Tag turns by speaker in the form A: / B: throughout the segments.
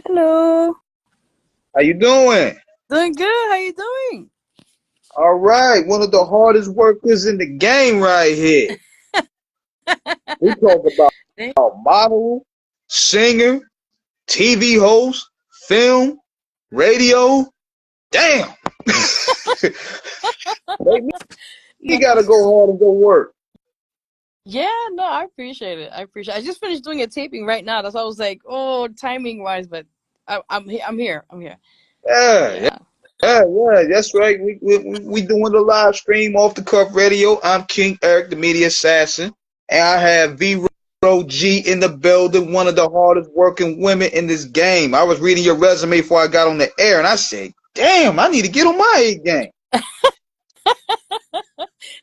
A: Hello.
B: How you doing?
A: Doing good. How you doing?
B: All right, one of the hardest workers in the game right here. We talk
A: Thank-
B: about model, singer, TV host, film, radio. Damn. Maybe you
A: No,
B: gotta go hard and go work.
A: yeah, no, I appreciate it. I just finished doing a taping right now. That's why I was like, oh, timing wise, but I'm here. I'm here. I'm here.
B: Yeah, yeah,
A: Yeah.
B: yeah. That's right. We doing the live stream off the cuff radio. I'm King Eric, the media assassin, and I have Vero G in the building, one of the hardest working women in this game. I was reading your resume before I got on the air, and I said, "Damn, I need to get on my A game."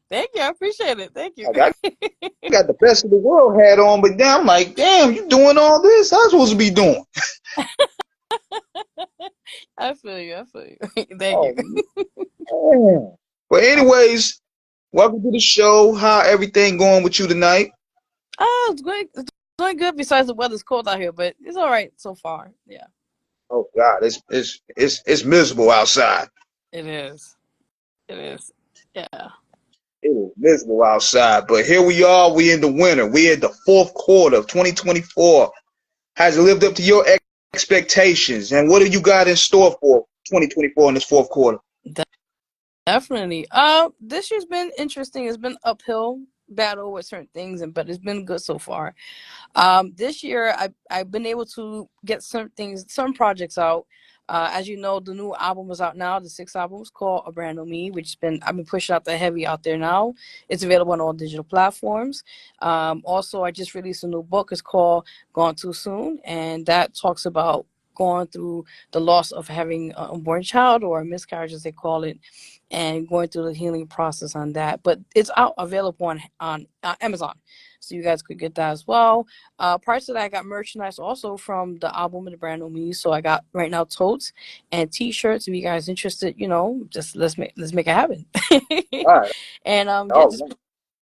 A: Thank you. I appreciate it. Thank you.
B: Like I got the best of the world hat on, but then I'm like, "Damn, you doing all this? I'm supposed to be doing."
A: I feel you. I feel you. Thank you.
B: Oh man. But anyways, welcome to the show. How everything going with you tonight?
A: Oh, it's going. It's doing good. Besides the weather's cold out here, but it's all right so far. Yeah,
B: Oh God, it's miserable outside.
A: it is. It is. Yeah.
B: It is miserable outside, but here we are. We in the winter. We in the fourth quarter of 2024. Has it lived up to your expectations? And what have you got in store for 2024 in this fourth quarter?
A: Definitely. This year's been interesting. It's been uphill battle with certain things, but it's been good so far. This year I've been able to get some projects out. As you know, the new album is out now. The sixth album is called A Brand New Me, which I've been pushing out the heavy out there now. It's available on all digital platforms. Also, I just released a new book. It's called Gone Too Soon, and that talks about going through the loss of having an unborn child, or a miscarriage as they call it, and going through the healing process on that. But it's out available on Amazon, so you guys could get that as well. Prior to that, I got merchandise also from the album and the Brand New Me. So I got right now totes and T-shirts. If you guys interested, just let's make it happen.
B: All right.
A: And yeah,
B: Oh,
A: just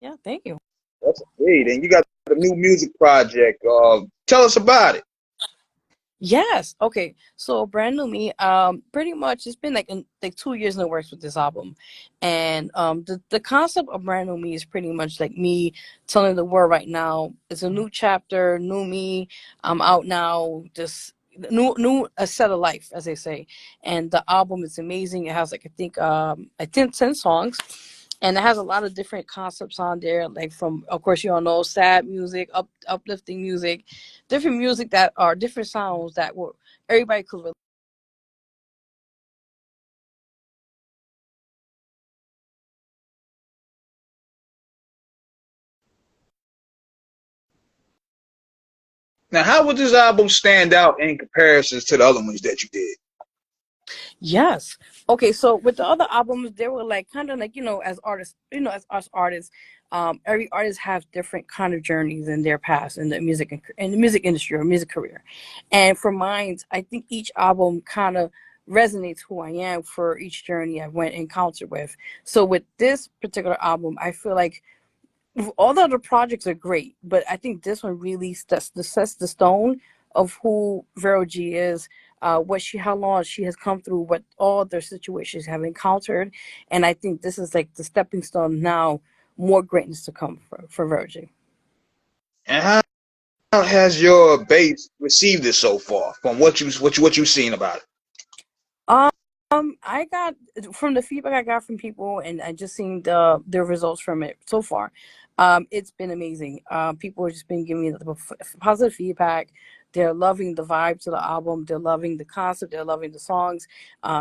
A: yeah, thank you.
B: that's great. And you got the new music project. Tell us about it.
A: Yes. Okay. So Brand New Me, pretty much it's been like 2 years in the works with this album. And the concept of Brand New Me is pretty much like me telling the world right now, it's a new chapter, new me. I'm out now, just new a set of life, as they say. And the album is amazing. It has I think 10 songs. And it has a lot of different concepts on there, like from, of course, you all know, sad music, uplifting music, different music that are different sounds that were everybody could relate.
B: Now, how would this album stand out in comparisons to the other ones that you did?
A: Yes. Okay. So with the other albums, they were like kind of like, as artists, as us artists, every artist have different kind of journeys in their past in the music industry or music career. And for mine, I think each album kind of resonates who I am for each journey I went encountered with. So with this particular album, I feel like all the other projects are great, but I think this one really sets the stone of who Vero G is, how long she has come through, what all their situations have encountered, and I think this is like the stepping stone now, more greatness to come for Vero G.
B: And how has your base received it so far from what you've seen about it?
A: Um, I got from the feedback I got from people, and I just seen the results from it so far. It's been amazing. People have just been giving me the positive feedback. They're loving the vibe to the album. They're loving the concept. They're loving the songs.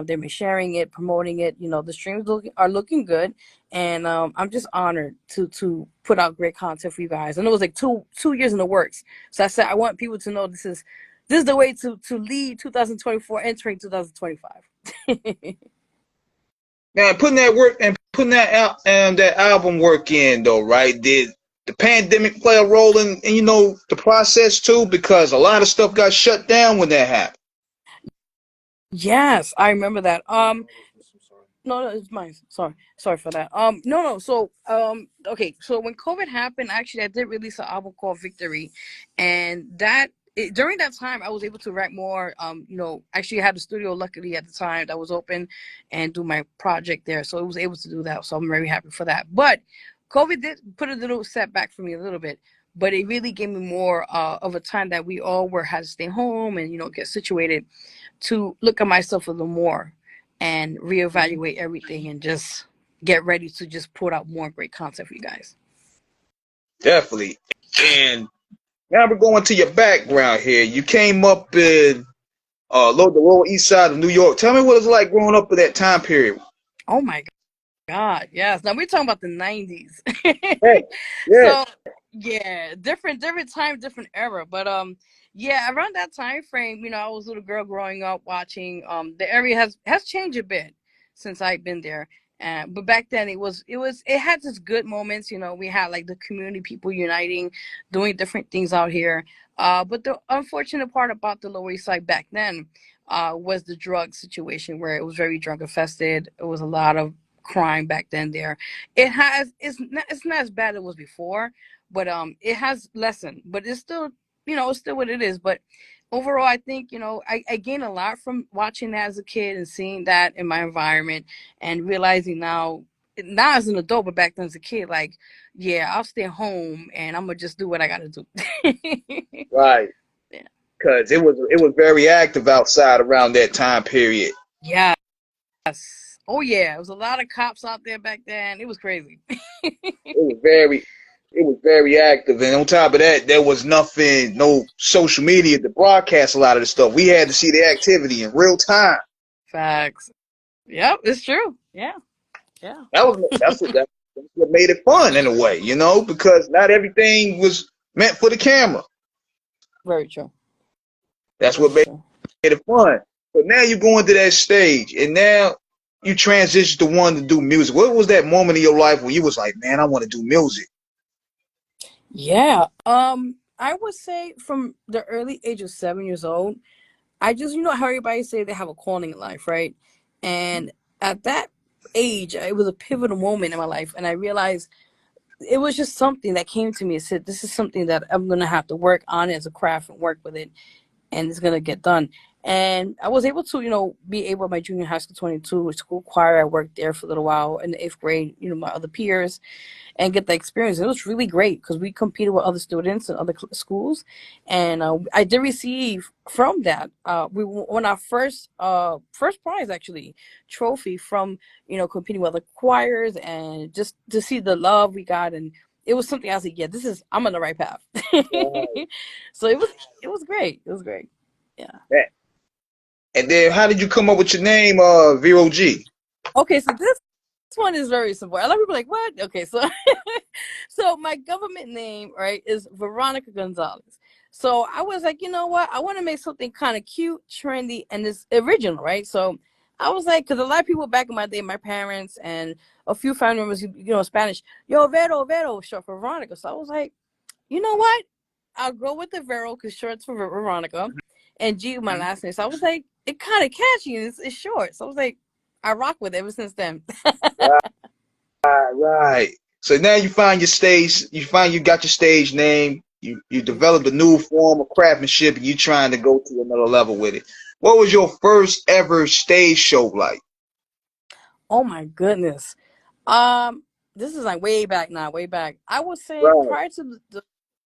A: They've been sharing it, promoting it. The streams are looking good, and I'm just honored to put out great content for you guys. And it was like two years in the works. So I said I want people to know this is the way to lead 2024, entering 2025.
B: Now, putting that work and putting that out and that album work in though, right? Did the pandemic play a role in the process too? Because a lot of stuff got shut down when that happened.
A: Yes, I remember that. No, no, it's mine. Sorry for that. No. So, okay. So when COVID happened, actually, I did release an album called Victory, and that during that time, I was able to write more. Actually, I had a studio luckily at the time that was open, and do my project there, so I was able to do that. So I'm very happy for that. But COVID did put a little setback for me a little bit, but it really gave me more of a time that we all were had to stay home and get situated, to look at myself a little more and reevaluate everything and just get ready to just put out more great content for you guys.
B: Definitely. And now we're going to your background here. You came up in the Lower East Side of New York. Tell me what it's like growing up in that time period.
A: Oh my God, yes. Now we're talking about the 90s.
B: Yes, yes.
A: So yeah, different time, different era. But yeah, around that time frame, I was a little girl growing up watching. The area has changed a bit since I've been there. But back then it had its good moments. We had like the community people uniting, doing different things out here. But the unfortunate part about the Lower East Side back then was the drug situation, where it was very drug infested. It was a lot of crime back then there. It's not as bad as it was before, but it has lessened, but it's still, it's still what it is. But overall, I think, I gained a lot from watching that as a kid and seeing that in my environment, and realizing now, not as an adult, but back then as a kid, like, yeah, I'll stay home and I'm gonna just do what I gotta do.
B: Right.
A: Yeah.
B: Because it was very active outside around that time period.
A: Yes. Oh yeah, there was a lot of cops out there back then. It was crazy.
B: It was very active. And on top of that, there was nothing, no social media to broadcast a lot of the stuff. We had to see the activity in real time.
A: Facts. Yep, it's true. Yeah. Yeah.
B: That's what made it fun in a way, because not everything was meant for the camera.
A: Very true.
B: That's what
A: Very
B: made
A: true.
B: it fun. But now you go into that stage, and now you transition to wanting to do music. What was that moment in your life where you was like, man, I want to do music?
A: Yeah. I would say from the early age of 7 years old, I just, how everybody say they have a calling in life, right? And at that age, it was a pivotal moment in my life, and I realized it was just something that came to me and said, "This is something that I'm gonna have to work on as a craft and work with it, and it's gonna get done." And I was able to, be able, my junior high school 22 school choir. I worked there for a little while in the 8th grade. My other peers, and get the experience. It was really great because we competed with other students and other schools, and I did receive from that. We won our first prize, actually, trophy from competing with other choirs, and just to see the love we got, and it was something I was like, yeah, I'm on the right path. So it was great. It was great. Yeah.
B: And then how did you come up with your name, Vero G?
A: Okay, so this one is very simple. A lot of people are like, what? Okay, so so my government name, right, is Veronica Gonzalez. So I was like, you know what? I want to make something kind of cute, trendy, and it's original, right? So I was like, because a lot of people back in my day, my parents and a few family members, Spanish, yo, Vero, Vero, short for Veronica. So I was like, you know what? I'll go with the Vero because short for Veronica, and G my last name. So I was like, it kind of catchy and it's short. So I was like, I rock with it ever since then.
B: Right, right. So now you find your stage, you got your stage name, you developed a new form of craftsmanship, and you trying to go to another level with it. What was your first ever stage show like?
A: Oh my goodness. Um, this is like way back now, way back. I would say
B: Right.
A: prior to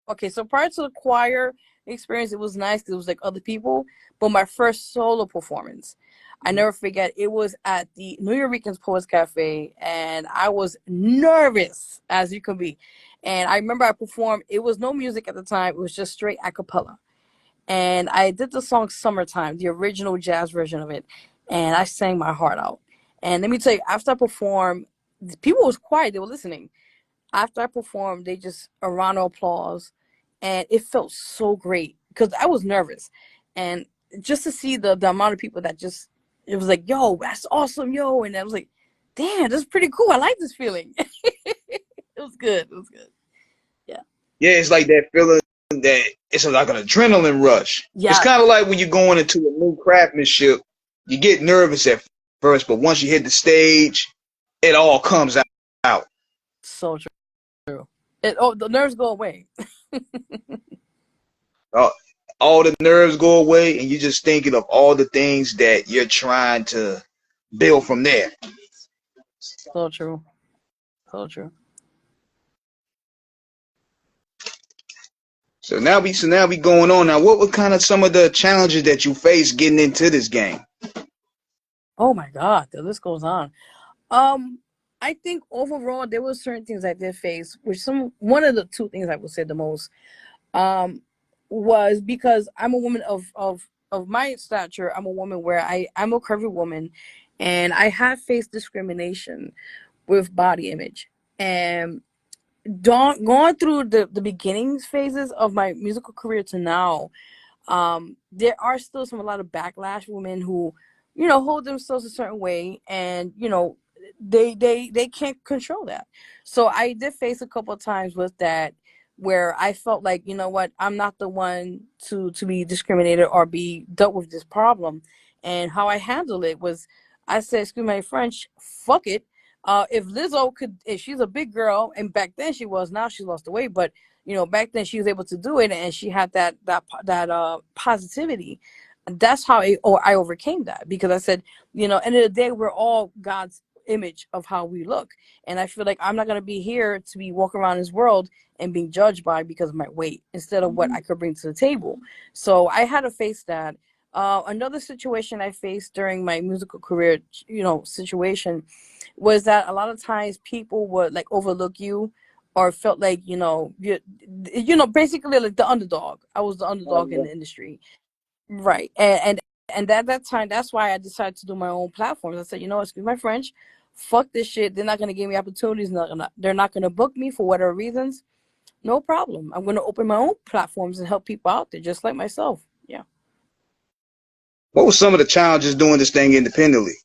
A: okay, so prior to the choir experience, it was nice 'cause it was like other people. But my first solo performance, I never forget. It was at the New Yorkers Poets Cafe, and I was nervous as you could be. And I remember I performed. It was no music at the time. It was just straight a cappella, and I did the song "Summertime," the original jazz version of it, and I sang my heart out. And let me tell you, after I performed, people was quiet; they were listening. After I performed, they just a round of applause, and it felt so great because I was nervous, and just to see the amount of people that just it was like, "Yo, that's awesome, yo," and I was like, "Damn, that's pretty cool. I like this feeling." It was good. It was good. Yeah.
B: Yeah, it's like that feeling that it's like an adrenaline rush. It's
A: Yeah.
B: kind of like when you're going into a new craftsmanship, you get nervous at first, but once you hit the stage, it all comes out.
A: So true. The nerves go away.
B: Uh, all the nerves go away, and you're just thinking of all the things that you're trying to build from there.
A: So true. So true.
B: So now we going on. Now, what were kind of some of the challenges that you faced getting into this game?
A: Oh my God, the list goes on. Um, I think overall there were certain things I did face, which some one of the two things I would say the most um was because I'm a woman of my stature. I'm a woman where I'm a curvy woman, and I have faced discrimination with body image. And going through the beginning phases of my musical career to now, there are still a lot of backlash women who, hold themselves a certain way, and they can't control that. So I did face a couple of times with that, where I felt like, what, I'm not the one to be discriminated or be dealt with this problem. And how I handled it was, I said, excuse my French, fuck it. If Lizzo could, if she's a big girl, and back then she was, now she lost the weight, but back then she was able to do it, and she had that positivity. That's how I overcame that, because I said, end of the day, we're all God's image of how we look. And I feel like I'm not going to be here to be walking around this world and being judged by because of my weight instead of what I could bring to the table. So I had to face that. Another situation I faced during my musical career, situation, was that a lot of times people would like overlook you, or felt like, basically like the underdog. I was the underdog in the industry, right? And at that time, that's why I decided to do my own platforms. I said, excuse my French, fuck this shit. They're not gonna give me opportunities. They're not gonna book me for whatever reasons. No problem. I'm gonna open my own platforms and help people out there, just like myself. Yeah.
B: What were some of the challenges doing this thing independently?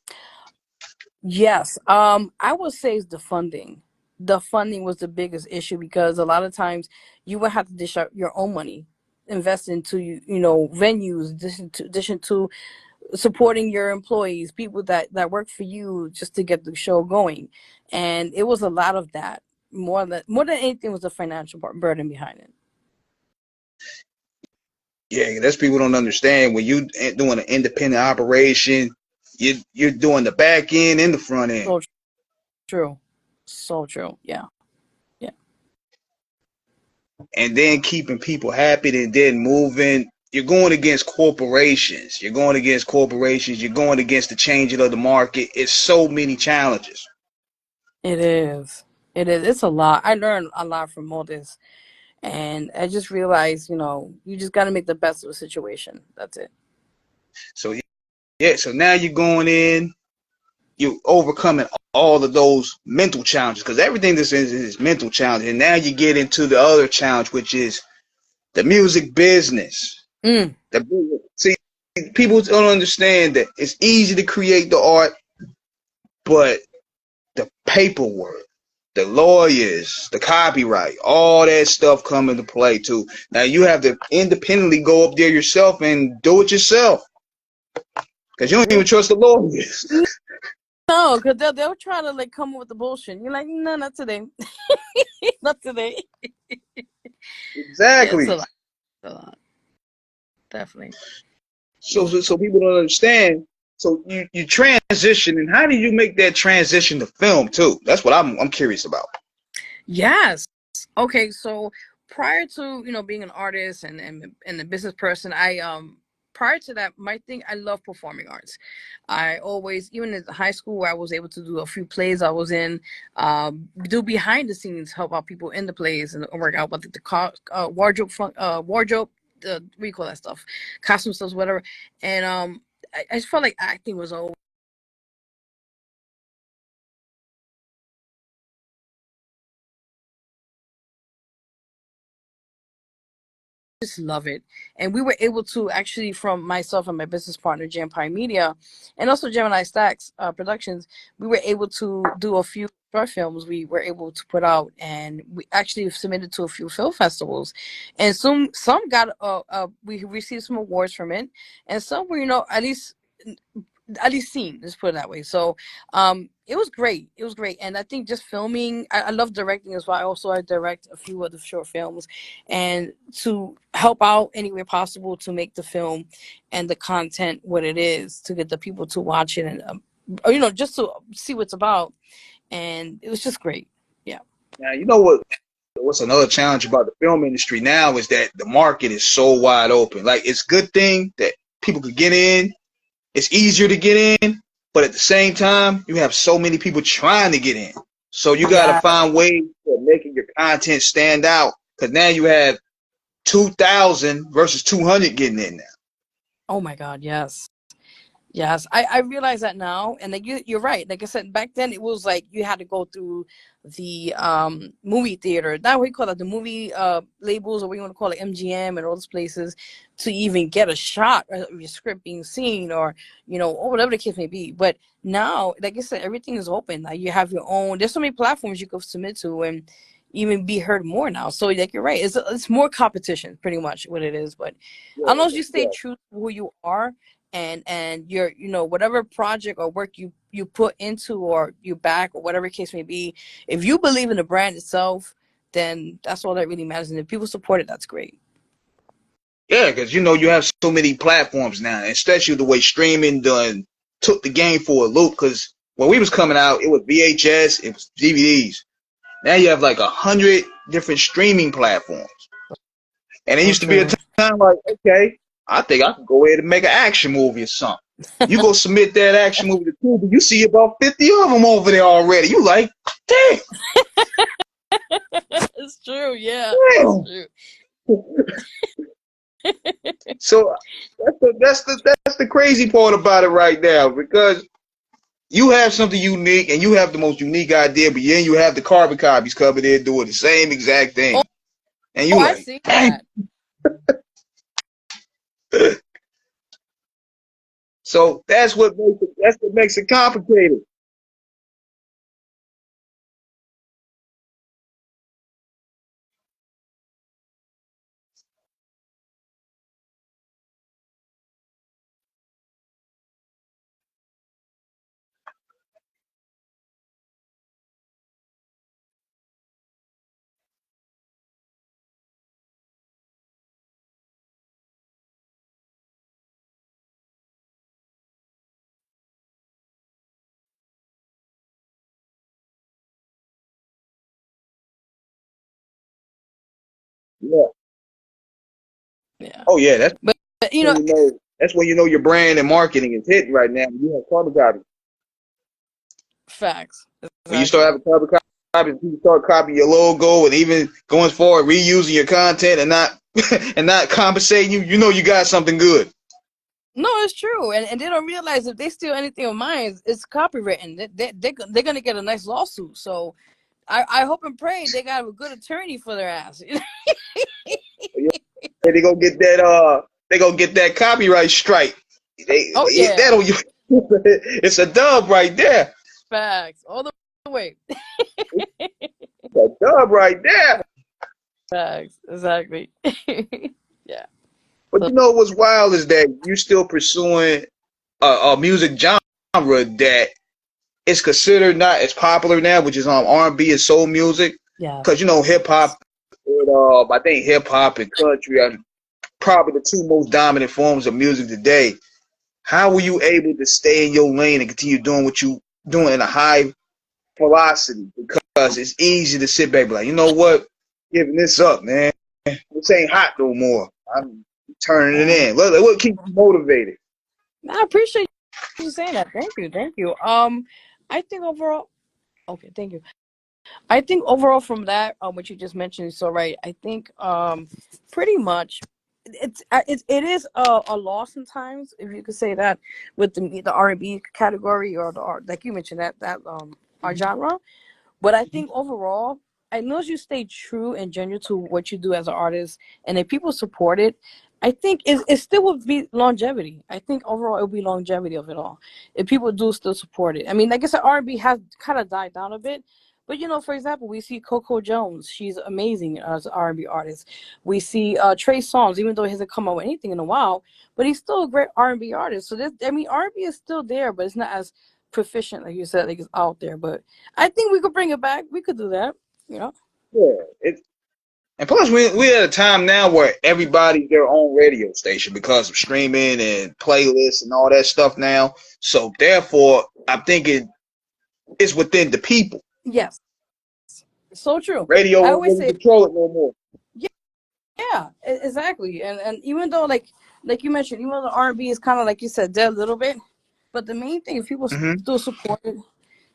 A: Yes. I would say it's the funding. The funding was the biggest issue, because a lot of times you would have to dish out your own money, invest into venues, addition to supporting your employees, people that work for you, just to get the show going. And it was a lot of that. More than anything was the financial burden behind it.
B: Yeah, that's people don't understand. When you doing an independent operation, you're doing the back end and the front end,
A: So true. So true. Yeah. Yeah.
B: and then keeping people happy and then moving. You're going against corporations. You're going against corporations. You're going against the changing of the market. It's so many challenges.
A: It is. It is. It's a lot. I learned a lot from all this. And I just realized, you just got to make the best of a situation. That's it.
B: So yeah, so now you're going in, you're overcoming all of those mental challenges, because everything this is mental challenge, and now you get into the other challenge, which is the music business.
A: Mm,
B: See, people don't understand that it's easy to create the art, but the paperwork, the lawyers, the copyright, all that stuff come into play too. Now you have to independently go up there yourself and do it yourself, because you don't even
A: true.
B: trust the lawyers.
A: No, because they'll try to like come up with the bullshit. You're like, no, not today. Not today. Yeah, it's
B: Exactly.
A: a lot. It's a lot. Definitely.
B: So people don't understand. So you transition, and how do you make that transition to film too? That's what I'm curious about.
A: Yes. Okay, so prior to, being an artist and a business person, I prior to that, my thing, I love performing arts. I always, even in high school, where I was able to do a few plays I was in, do behind the scenes, help out people in the plays and work out what wardrobe wardrobe, what do you call that stuff, costume stuff, whatever. And I just felt like acting was always just love it. And we were able to actually, from myself and my business partner, Jampire Media, and also Gemini Stacks Productions, we were able to do a few short films we were able to put out, and we actually submitted to a few film festivals. And some got we received some awards from it, and some were, at least seen, let's put it that way. So It was great. It was great, and I think just filming. I love directing as well. I direct a few other short films, and to help out any way possible to make the film and the content what it is to get the people to watch it and just to see what it's about. And it was just great. Yeah.
B: Now, you know what's another challenge about the film industry now is that the market is so wide open. Like, it's a good thing that people could get in. It's easier to get in, but at the same time, you have so many people trying to get in. So you got to
A: Yeah.
B: find ways of making your content stand out. Because now you have 2,000 versus 200 getting in now.
A: Oh my God. Yes. Yes, I realize that now, and like you're right. Like I said, back then it was like you had to go through the movie theater. Now we call it the movie labels, or what you want to call it, MGM and all those places, to even get a shot of your script being seen, or or whatever the case may be. But now, like I said, everything is open. Like you have your own. There's so many platforms you can submit to and even be heard more now. So like you're right. It's more competition, pretty much what it is. But
B: Yeah,
A: as long as you stay
B: yeah.
A: true to who you are and your whatever project or work you put into or you back or whatever case may be, if you believe in the brand itself, then that's all that really matters, and if people support it, that's great.
B: Yeah, because you have so many platforms now, especially the way streaming done took the game for a loop. Because when we was coming out, it was VHS, it was DVDs. Now you have like 100 different streaming platforms, and it
A: So
B: used to be a
A: true.
B: time like, okay, I think I could go ahead and make an action movie or something. You go submit that action movie to Tubi, you see about 50 of them over there already. You like, damn,
A: It's true, yeah, it's
B: damn.
A: true.
B: So that's the crazy part about it right now, because you have something unique and you have the most unique idea, but then you have the carbon copies coming in doing the same exact
A: Oh,
B: thing, and
A: oh,
B: you
A: I
B: like,
A: see
B: dang.
A: that.
B: So that's what makes it complicated. Yeah.
A: Yeah,
B: Oh yeah, that's
A: but
B: when you know. That's when you know your brand and marketing is hitting right now. You have carbon copies.
A: facts,
B: When you start
A: exactly.
B: having carbon copies, people start copying your logo and even going forward reusing your content and not and not compensating you. You know you got something good.
A: No, it's true, and they don't realize if they steal anything of mine, it's copywritten. They're gonna get a nice lawsuit. So I hope and pray they got a good attorney for their ass.
B: And they gonna get that copyright strike.
A: Oh
B: That
A: yeah,
B: on you. It's a dub right there.
A: facts all the way.
B: It's a dub right there.
A: Facts, exactly. Yeah.
B: But
A: So
B: you know what's wild is that you still pursuing a music genre that is considered not as popular now, which is R&B and soul music.
A: yes,
B: Because hip hop, I think hip hop and country are probably the two most dominant forms of music today. How were you able to stay in your lane and continue doing what you doing in a high velocity? Because it's easy to sit back and be like, you know what, giving this up, man. This ain't hot no more. I'm turning it
A: yeah.
B: in. What keeps you motivated?
A: I appreciate you saying that. Thank you, thank you. I think overall, okay, thank you. I think overall from that, what you just mentioned is so right. I think pretty much it is a loss sometimes, if you could say that, with the R&B category, or the art, like you mentioned, that our genre. But I think overall, as long as you stay true and genuine to what you do as an artist, and if people support it, I think it still would be longevity. I think overall it will be longevity of it all. If people do still support it. I mean, like I said, R&B has kind of died down a bit. But for example, we see Coco Jones. She's amazing as an R&B artist. We see Trey Songz, even though he hasn't come out with anything in a while, but he's still a great R&B artist. So I mean, R&B is still there, but it's not as proficient, like you said, like it's out there. But I think we could bring it back. We could do that. You know.
B: Yeah. And plus, we're at a time now where everybody's their own radio station because of streaming and playlists and all that stuff now. So therefore, I think it's within the people.
A: Yes. So true.
B: Radio
A: I
B: won't
A: always
B: really
A: say,
B: control it no more.
A: yeah, exactly. And even though like you mentioned, even though the R&B is kind of like you said dead a little bit, but the main thing, if people
B: Hmm.
A: still support it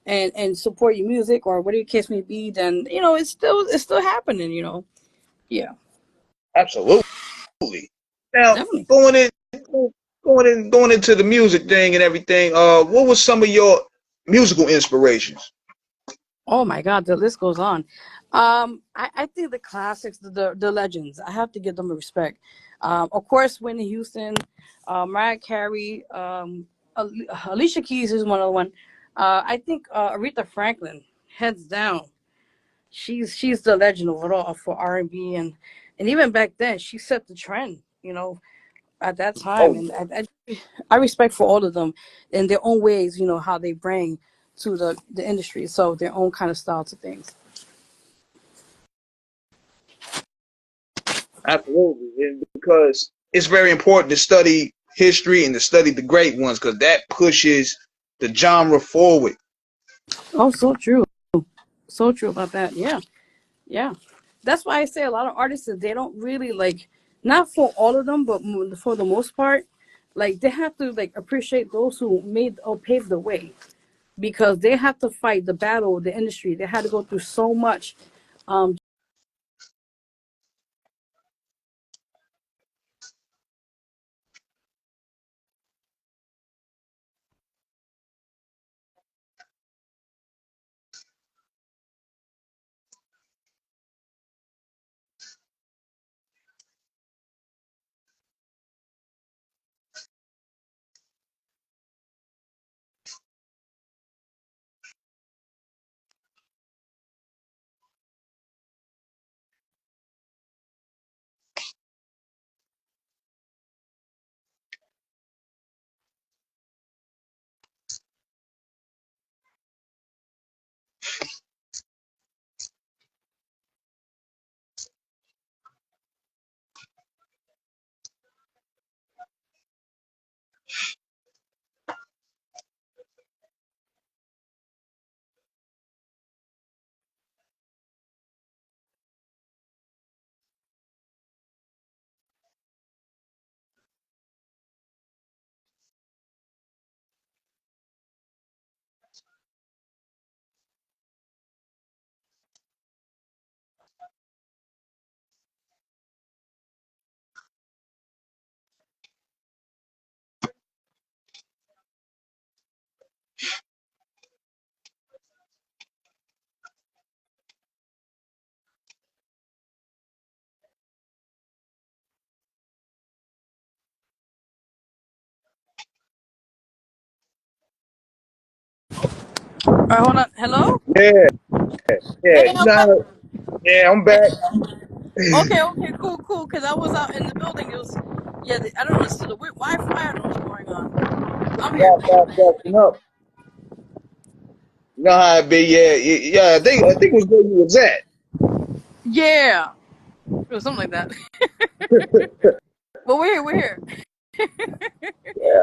A: and support your music or whatever the case may be, then you know it's still happening. You know. Yeah.
B: Absolutely. Now,
A: Definitely.
B: going into the music thing and everything. What was some of your musical inspirations?
A: Oh my God, the list goes on. I think the classics, the legends, I have to give them a respect. Of course, Whitney Houston, Mariah Carey, Alicia Keys is one of the one. I think Aretha Franklin, hands down. She's the legend overall for R&B and even back then she set the trend. You know, at that time,
B: Oh,
A: and I respect for all of them in their own ways. You know how they bring to the industry, so their own kind of style to things.
B: absolutely. And because it's very important to study history and to study the great ones because that pushes the genre forward.
A: Oh, so true. So true about that. Yeah. Yeah. That's why I say a lot of artists, they don't really like, not for all of them, but for the most part, like they have to like appreciate those who made or paved the way, because they have to fight the battle of the industry. They had to go through so much. Um, all right, hold on. Hello.
B: Yeah, yeah.
A: Hey,
B: You
A: I'm
B: know
A: back.
B: yeah, I'm back.
A: Okay, okay, cool, cool. Because I was out in the building. It was, yeah. I don't know. It's the weird Wi-Fi. I don't know what's going on. I'm here.
B: Wi-Fi acting up. You know how it be, yeah, yeah. I think it was where you was at.
A: Yeah, it was something like that. But we're here. We're here.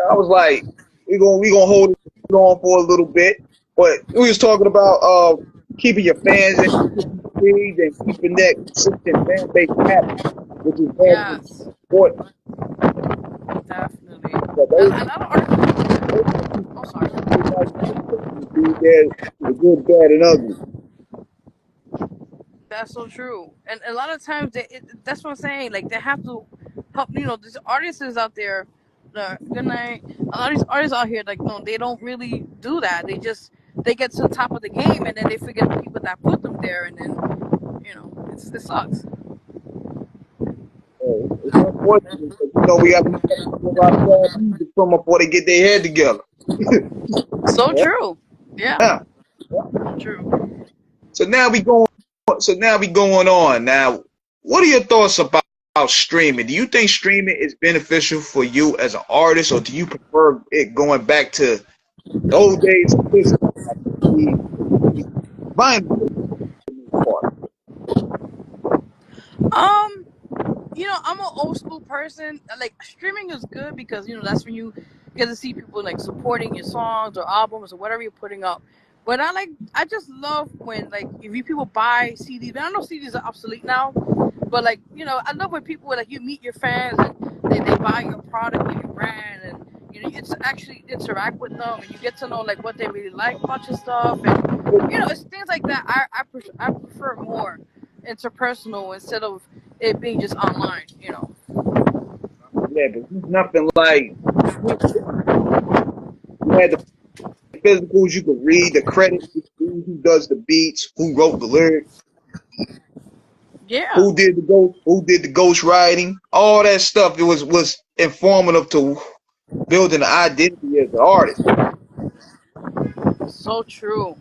B: I was like, we gonna hold it on for a little bit, but we was talking about keeping your fans intrigued and keeping that consistent fan base happy, which is very
A: Yes,
B: important.
A: definitely.
B: So
A: A lot of artists.
B: those are the people
A: Oh, sorry.
B: everybody can be there, the good, bad, and ugly.
A: That's so true. And a lot of times, that's what I'm saying. Like they have to help. You know, these artists is out there. Good night. A lot of these artists out here, like no, they don't really do that. They get to the top of the game, and then they forget the people that put them there, and then it sucks.
B: It's unfortunate because we got to let some of our sad music from them before they get their head together.
A: So
B: Yeah.
A: true. Yeah,
B: Yeah.
A: true.
B: So now we going. So now we going on. Now, what are your thoughts about streaming? Do you think streaming is beneficial for you as an artist, or do you prefer it going back to The old days of physical, the vinyl part.
A: Um, I'm an old school person. Like streaming is good because that's when you get to see people like supporting your songs or albums or whatever you're putting up. But I just love when like if you people buy CDs. I know CDs are obsolete now, but like I love when people like you meet your fans and they buy your product or your brand and it's actually interact with them and you get to know like what they really like about your stuff and it's things like that. I prefer more interpersonal instead of it being just online.
B: Yeah, but there's nothing like you had the physicals, you could read the credits, you could read who does the beats, who wrote the lyrics,
A: Yeah,
B: who did the ghost writing, all that stuff. It was informative to building an identity as an artist.
A: so true.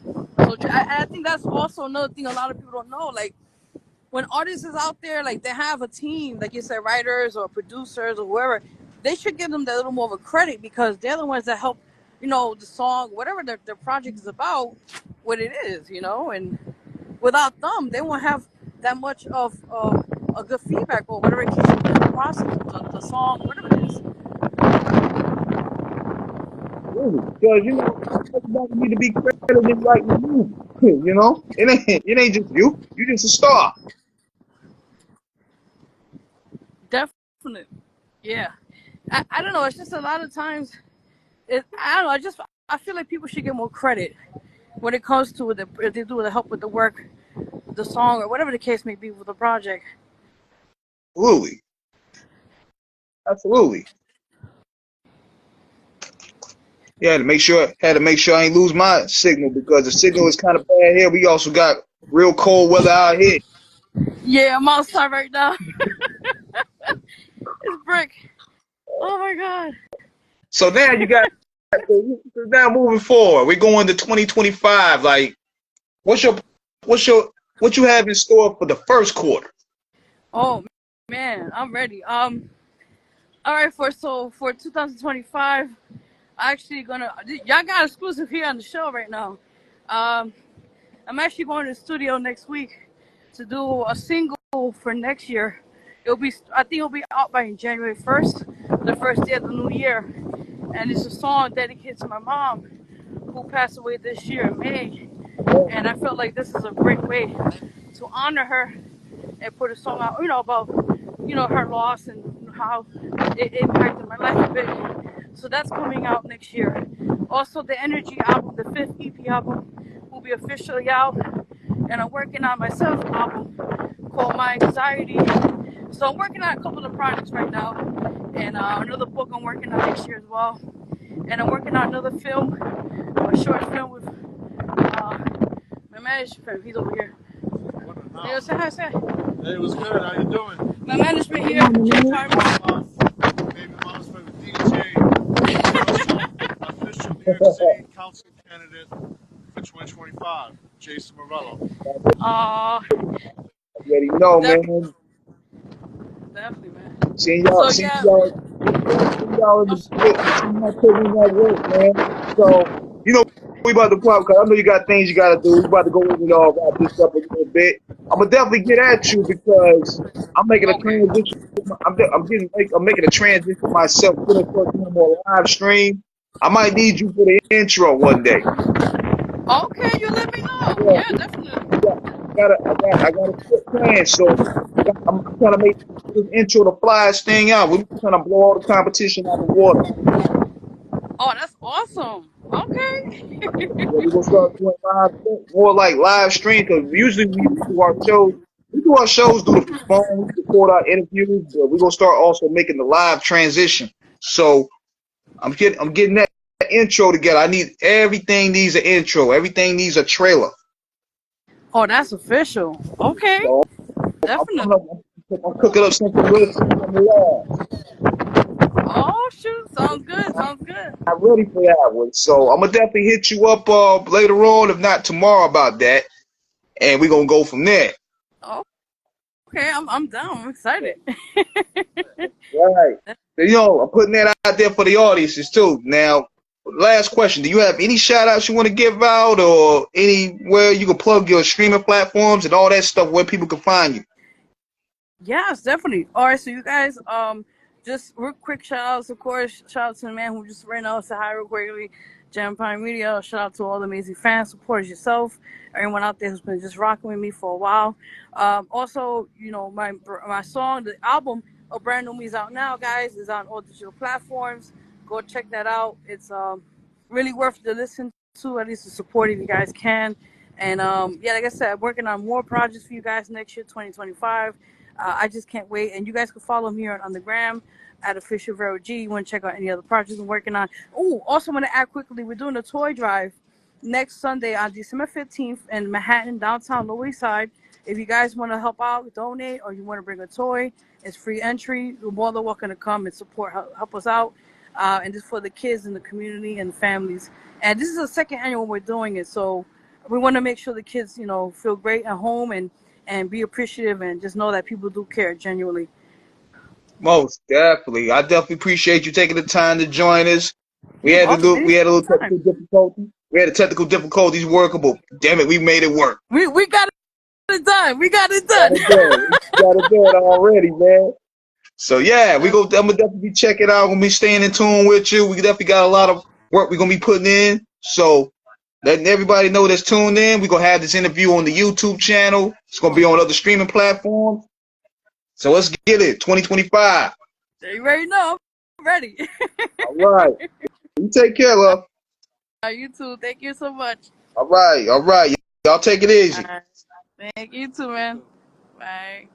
A: So true. I think that's also another thing a lot of people don't know. Like when artists is out there, like they have a team, like you said, writers or producers or whoever, they should give them that little more of a credit because they're the ones that help, the song, whatever their project is about, what it is. And without them, they won't have that much of a good feedback or whatever it is, the process, the song, whatever it is.
B: Really. Because everybody need to be credited like you. It ain't just you. You just a star.
A: Definitely. Yeah. I don't know. It's just a lot of times, I don't know. I feel like people should get more credit when it comes to if they do the help with the work, the song, or whatever the case may be with the project.
B: Absolutely. Absolutely. Yeah, had to make sure I ain't lose my signal because the signal is kind of bad here. We also got real cold weather out here.
A: Yeah, I'm outside right now. It's brick. Oh my god.
B: So now you got so now moving forward. We're going to 2025. Like, what's your what's your what you have in store for the first quarter?
A: Oh man, I'm ready. All right, for 2025, actually gonna y'all got exclusive here on the show right now. Um, I'm actually going to the studio next week to do a single for next year. I think it'll be out by January 1st, the first day of the new year. And it's a song dedicated to my mom who passed away this year in May. And I felt like this is a great way to honor her and put a song out, about, her loss and how it impacted my life a bit. So that's coming out next year. Also, the Energy album, the fifth EP album, will be officially out. And I'm working on my seventh album called My Anxiety. So I'm working on a couple of projects right now. And another book I'm working on next year as well. And I'm working on another film, a short film with my management. He's over here. Hey, say hi, say hi.
C: Hey, what's good? How you doing?
A: My management here, Jay Carmen.
C: Baby mom's favorite DJ, official New York City council candidate for 2025, Jason Morello.
A: Uh,
B: You already know,
A: def-
B: man.
A: definitely, man.
B: Seeing y'all,
A: So
B: seeing
A: yeah,
B: y'all, seeing y'all in the pit, seeing y'all putting in that work, man. So, we about to pop, because I know you got things you got to do. We about to go in and all wrap this up a little bit. I'm going to definitely get at you because I'm making a
A: okay.
B: transition. I'm making a transition myself. We're going to start doing more live stream. I might need you for the intro one day.
A: Okay, you let me know.
B: Yeah,
A: Yeah, definitely.
B: I got a quick plan. So I'm trying to make this intro the flyest thing out. We're trying to blow all the competition out the water.
A: Oh, that's awesome. Okay.
B: Yeah, we're gonna start doing more like live stream because usually we do our shows through the phone, we record our interviews, but we're gonna start also making the live transition. So I'm getting that intro together. I need everything needs an intro, everything needs a trailer.
A: Oh, that's official. Okay,
B: So I'm coming
A: definitely.
B: up, I'm cooking up something real simple on the lab.
A: Oh shoot, sounds good. Sounds good.
B: I'm ready for that one. So I'm gonna definitely hit you up later on, if not tomorrow, about that, and we're gonna go from there.
A: Oh, okay, I'm down. I'm excited.
B: Right. I'm putting that out there for the audiences too. Now, last question. Do you have any shout outs you want to give out or anywhere you can plug your streaming platforms and all that stuff where people can find you?
A: Yes, definitely. All right, so you guys, just real quick shout outs, of course. Shout out to the man who just ran out, said hi real quickly. Jam Prime Media. Shout out to all the amazing fans, supporters, yourself, everyone out there who's been just rocking with me for a while. Also, you know, my song, the album, A Brand New Me is out now, guys. Is on all digital platforms. Go check that out. It's really worth the listen to, at least to support if you guys can. And yeah, like I said, I'm working on more projects for you guys next year, 2025. I just can't wait. And you guys can follow me on the gram at official Vero G. You want to check out any other projects I'm working on. Oh, also want to add quickly, we're doing a toy drive next Sunday on December 15th in Manhattan, downtown Lower East Side. If you guys want to help out, donate, or you want to bring a toy, it's free entry. You're more than welcome to come and support, help us out. And this is for the kids in the community and families. And this is the second annual we're doing it. So we want to make sure the kids, you know, feel great at home and be appreciative and just know that people do care genuinely.
B: Most definitely. I definitely appreciate you taking the time to join us.
A: You're welcome.
B: We had a little
A: Anytime.
B: technical difficulty. We had the technical difficulties workable. Damn it, we made it work.
A: We got it done. We got it
B: Got
A: done.
B: it done. We got it done already, man. So yeah, I'm gonna definitely check it out. We're gonna be staying in tune with you. We definitely got a lot of work we're gonna be putting in. So letting everybody know that's tuned in. We're gonna have this interview on the YouTube channel. It's gonna be on other streaming platforms. So let's get it. 2025.
A: You already know. I'm ready.
B: All right. You take care, love.
A: You too. Thank you so much.
B: All right. Y'all take it easy.
A: Thank you too, man. Bye.